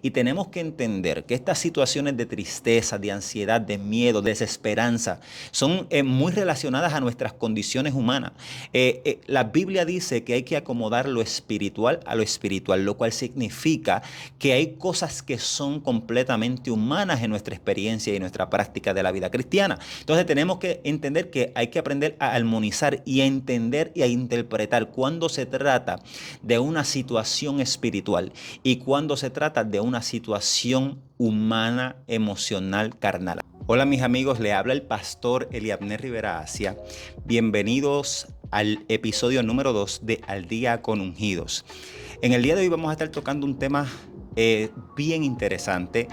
Y tenemos que entender que estas situaciones de tristeza, de ansiedad, de miedo, de desesperanza, son muy relacionadas a nuestras condiciones humanas. La Biblia dice que hay que acomodar lo espiritual a lo espiritual, lo cual significa que hay cosas que son completamente humanas en nuestra experiencia y en nuestra práctica de la vida cristiana. Entonces tenemos que entender que hay que aprender a armonizar y a entender y a interpretar cuando se trata de una situación espiritual y cuando se trata de una situación humana, emocional, carnal. Hola mis amigos, le habla el pastor Eliabner Rivera Asia. Bienvenidos al episodio número 2 de Al Día con Ungidos. En el día de hoy vamos a estar tocando un tema bien interesante.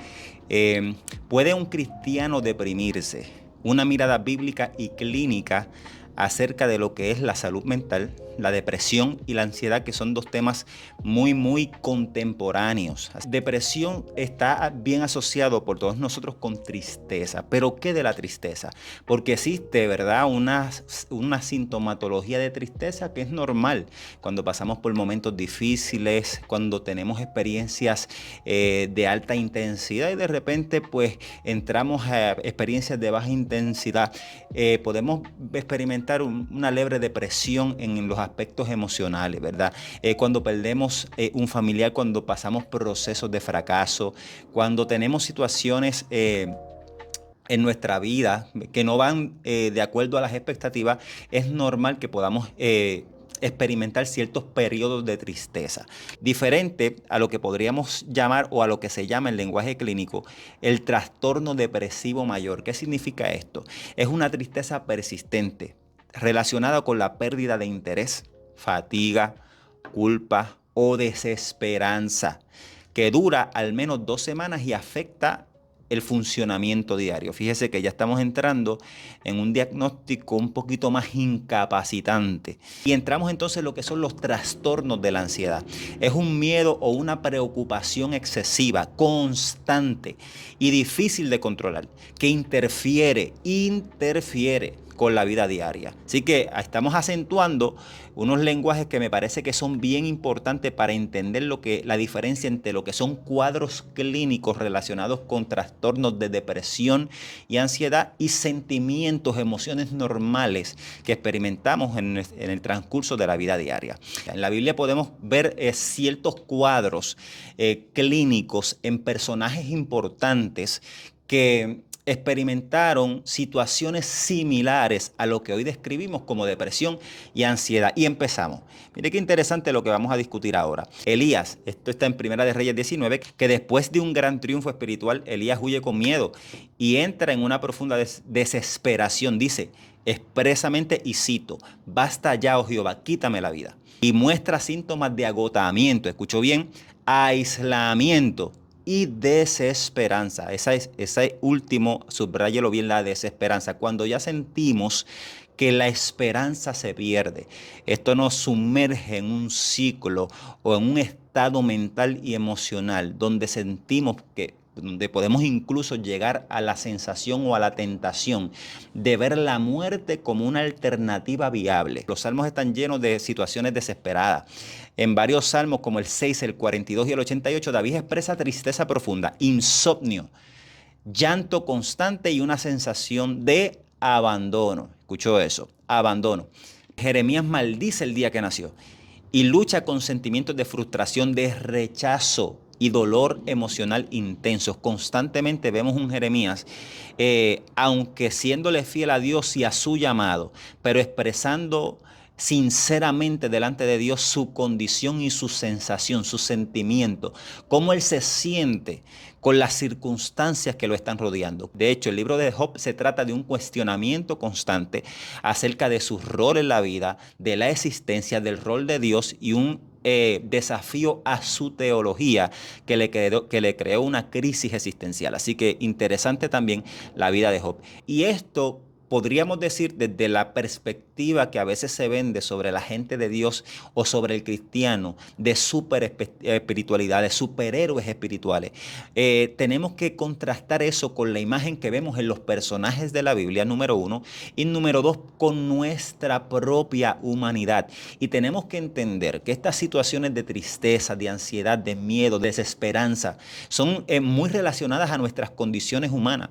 ¿Puede un cristiano deprimirse? Una mirada bíblica y clínica acerca de lo que es la salud mental, la depresión y la ansiedad, que son dos temas muy contemporáneos. Depresión está bien asociado por todos nosotros con tristeza. ¿Pero qué de la tristeza? Porque existe, ¿verdad?, una sintomatología de tristeza que es normal cuando pasamos por momentos difíciles, cuando tenemos experiencias de alta intensidad y de repente pues entramos a experiencias de baja intensidad. Podemos experimentar una leve depresión en los aspectos emocionales, ¿verdad? Cuando perdemos un familiar, cuando pasamos procesos de fracaso, cuando tenemos situaciones en nuestra vida que no van de acuerdo a las expectativas, es normal que podamos experimentar ciertos periodos de tristeza. Diferente a lo que podríamos llamar o a lo que se llama en lenguaje clínico el trastorno depresivo mayor. ¿Qué significa esto? Es una tristeza persistente relacionada con la pérdida de interés, fatiga, culpa o desesperanza, que dura al menos 2 semanas y afecta el funcionamiento diario. Fíjese que ya estamos entrando en un diagnóstico un poquito más incapacitante. Y entramos entonces en lo que son los trastornos de la ansiedad. Es un miedo o una preocupación excesiva, constante y difícil de controlar, que interfiere con la vida diaria. Así que estamos acentuando unos lenguajes que me parece que son bien importantes para entender la diferencia entre lo que son cuadros clínicos relacionados con trastornos de depresión y ansiedad y sentimientos, emociones normales que experimentamos en el transcurso de la vida diaria. En la Biblia podemos ver ciertos cuadros clínicos en personajes importantes que experimentaron situaciones similares a lo que hoy describimos como depresión y ansiedad. Y empezamos. Mire qué interesante lo que vamos a discutir ahora. Elías, esto está en Primera de Reyes 19, que después de un gran triunfo espiritual, Elías huye con miedo y entra en una profunda desesperación. Dice expresamente, y cito: basta ya, oh Jehová, quítame la vida. Y muestra síntomas de agotamiento, escuchó bien, aislamiento y desesperanza. Ese último, subráyelo bien, la desesperanza. Cuando ya sentimos que la esperanza se pierde, esto nos sumerge en un ciclo o en un estado mental y emocional donde podemos incluso llegar a la sensación o a la tentación de ver la muerte como una alternativa viable. Los salmos están llenos de situaciones desesperadas. En varios salmos, como el 6, el 42 y el 88, David expresa tristeza profunda, insomnio, llanto constante y una sensación de abandono. ¿Escuchó eso? Abandono. Jeremías maldice el día que nació y lucha con sentimientos de frustración, de rechazo y dolor emocional intensos. Constantemente vemos un Jeremías, aunque siéndole fiel a Dios y a su llamado, pero expresando sinceramente delante de Dios su condición y su sensación, su sentimiento, cómo él se siente con las circunstancias que lo están rodeando. De hecho, el libro de Job se trata de un cuestionamiento constante acerca de su rol en la vida, de la existencia, del rol de Dios y un desafío a su teología que le creó una crisis existencial. Así que interesante también la vida de Job. Y esto podríamos decir desde la perspectiva que a veces se vende sobre la gente de Dios o sobre el cristiano, de super espiritualidad, de superhéroes espirituales. Tenemos que contrastar eso con la imagen que vemos en los personajes de la Biblia, número uno, y número dos, con nuestra propia humanidad. Y tenemos que entender que estas situaciones de tristeza, de ansiedad, de miedo, de desesperanza, son muy relacionadas a nuestras condiciones humanas.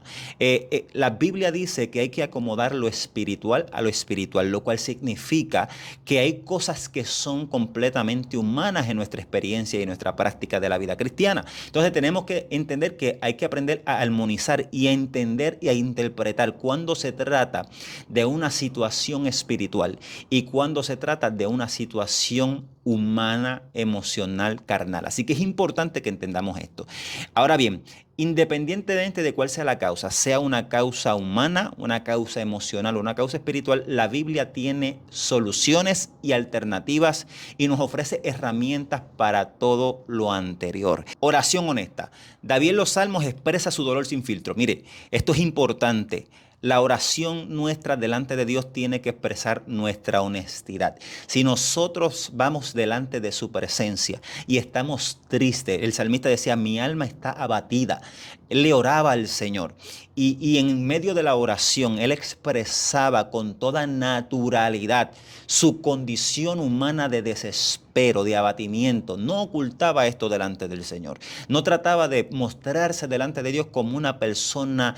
La Biblia dice que hay que acomodar lo espiritual a lo espiritual, lo cual significa que hay cosas que son completamente humanas en nuestra experiencia y en nuestra práctica de la vida cristiana. Entonces tenemos que entender que hay que aprender a armonizar y a entender y a interpretar cuando se trata de una situación espiritual y cuando se trata de una situación humana, emocional, carnal. Así que es importante que entendamos esto. Ahora bien, independientemente de cuál sea la causa, sea una causa humana, una causa emocional o una causa espiritual, la Biblia tiene soluciones y alternativas y nos ofrece herramientas para todo lo anterior. Oración honesta. David en los Salmos expresa su dolor sin filtro. Mire, esto es importante. La oración nuestra delante de Dios tiene que expresar nuestra honestidad. Si nosotros vamos delante de su presencia y estamos tristes, el salmista decía, mi alma está abatida. Él le oraba al Señor y en medio de la oración él expresaba con toda naturalidad su condición humana de desespero, de abatimiento. No ocultaba esto delante del Señor. No trataba de mostrarse delante de Dios como una persona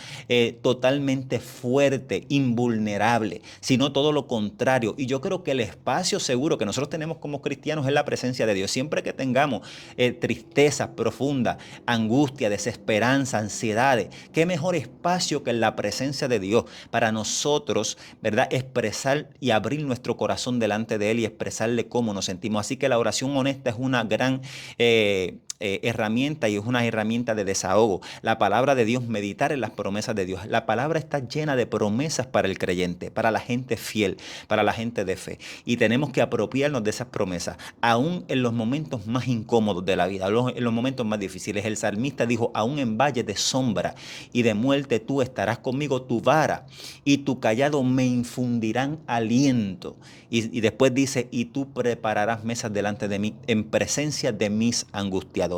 totalmente fuerte, invulnerable, sino todo lo contrario. Y yo creo que el espacio seguro que nosotros tenemos como cristianos es la presencia de Dios. Siempre que tengamos tristezas profundas, angustia, desesperanza, ansiedades, qué mejor espacio que en la presencia de Dios para nosotros, ¿verdad?, expresar y abrir nuestro corazón delante de Él y expresarle cómo nos sentimos. Así que la oración honesta es una gran herramienta y es una herramienta de desahogo. La palabra de Dios, meditar en las promesas de Dios. La palabra está llena de promesas para el creyente, para la gente fiel, para la gente de fe. Y tenemos que apropiarnos de esas promesas, aún en los momentos más incómodos de la vida, en los momentos más difíciles. El salmista dijo, aún en valle de sombra y de muerte tú estarás conmigo, tu vara y tu cayado me infundirán aliento. Y después dice, y tú prepararás mesas delante de mí en presencia de mis angustiadores.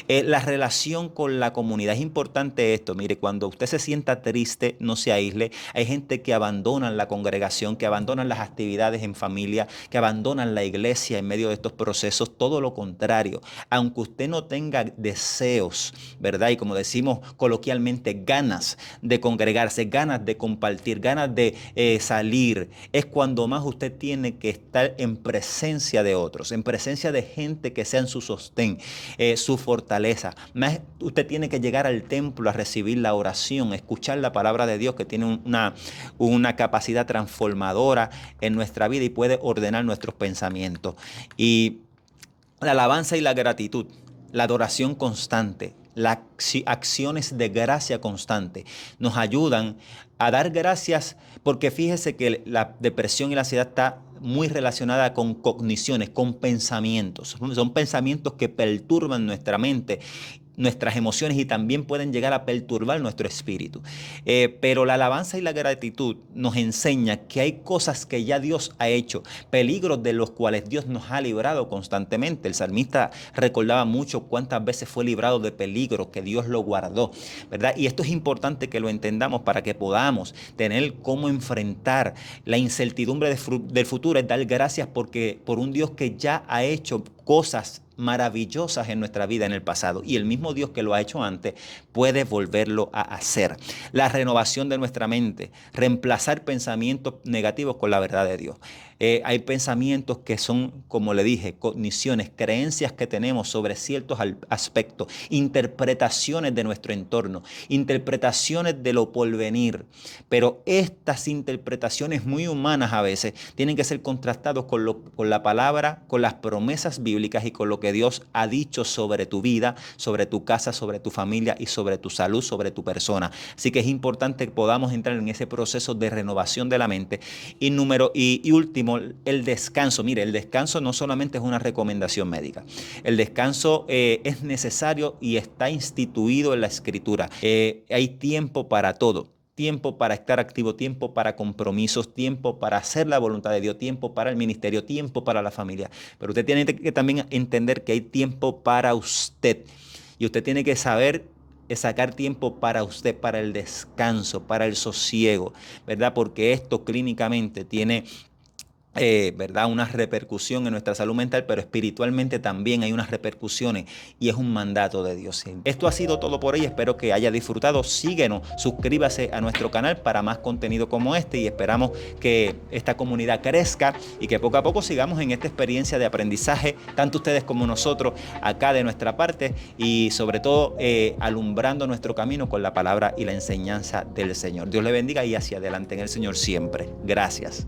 La relación con la comunidad, es importante esto. Mire, cuando usted se sienta triste, no se aísle. Hay gente que abandonan la congregación, que abandonan las actividades en familia, que abandonan la iglesia en medio de estos procesos. Todo lo contrario, aunque usted no tenga deseos, ¿verdad? Y como decimos coloquialmente, ganas de congregarse, ganas de compartir, ganas de salir, es cuando más usted tiene que estar en presencia de otros, en presencia de gente que sean su sostén, su fortaleza. Más usted tiene que llegar al templo a recibir la oración, escuchar la palabra de Dios que tiene una capacidad transformadora en nuestra vida y puede ordenar nuestros pensamientos. Y la alabanza y la gratitud, la adoración constante, las acciones de gracia constante nos ayudan a dar gracias, porque fíjese que la depresión y la ansiedad está muy relacionada con cogniciones, con pensamientos. Son pensamientos que perturban nuestra mente, nuestras emociones y también pueden llegar a perturbar nuestro espíritu. Pero la alabanza y la gratitud nos enseña que hay cosas que ya Dios ha hecho, peligros de los cuales Dios nos ha librado constantemente. El salmista recordaba mucho cuántas veces fue librado de peligros, que Dios lo guardó, ¿verdad? Y esto es importante que lo entendamos para que podamos tener cómo enfrentar la incertidumbre del futuro. Es dar gracias por un Dios que ya ha hecho cosas maravillosas en nuestra vida en el pasado y el mismo Dios que lo ha hecho antes puede volverlo a hacer. La renovación de nuestra mente, reemplazar pensamientos negativos con la verdad de Dios. Hay pensamientos que son, como le dije, cogniciones, creencias que tenemos sobre ciertos aspectos, interpretaciones de nuestro entorno, interpretaciones de lo porvenir, pero estas interpretaciones muy humanas a veces tienen que ser contrastados con la palabra, con las promesas bíblicas y con lo que Dios ha dicho sobre tu vida, sobre tu casa, sobre tu familia y sobre tu salud, sobre tu persona. Así que es importante que podamos entrar en ese proceso de renovación de la mente. Y último, el descanso. Mire, el descanso no solamente es una recomendación médica. El descanso es necesario y está instituido en la Escritura. Hay tiempo para todo. tiempo para estar activo, tiempo para compromisos, tiempo para hacer la voluntad de Dios, tiempo para el ministerio, tiempo para la familia. Pero usted tiene que también entender que hay tiempo para usted. Y usted tiene que saber sacar tiempo para usted, para el descanso, para el sosiego, ¿verdad? Porque esto clínicamente tiene ¿verdad? Una repercusión en nuestra salud mental, pero espiritualmente también hay unas repercusiones y es un mandato de Dios. Esto ha sido todo por hoy, espero que haya disfrutado. Síguenos, suscríbase a nuestro canal para más contenido como este y esperamos que esta comunidad crezca y que poco a poco sigamos en esta experiencia de aprendizaje, tanto ustedes como nosotros acá de nuestra parte y sobre todo alumbrando nuestro camino con la palabra y la enseñanza del Señor. Dios le bendiga y hacia adelante en el Señor siempre. Gracias.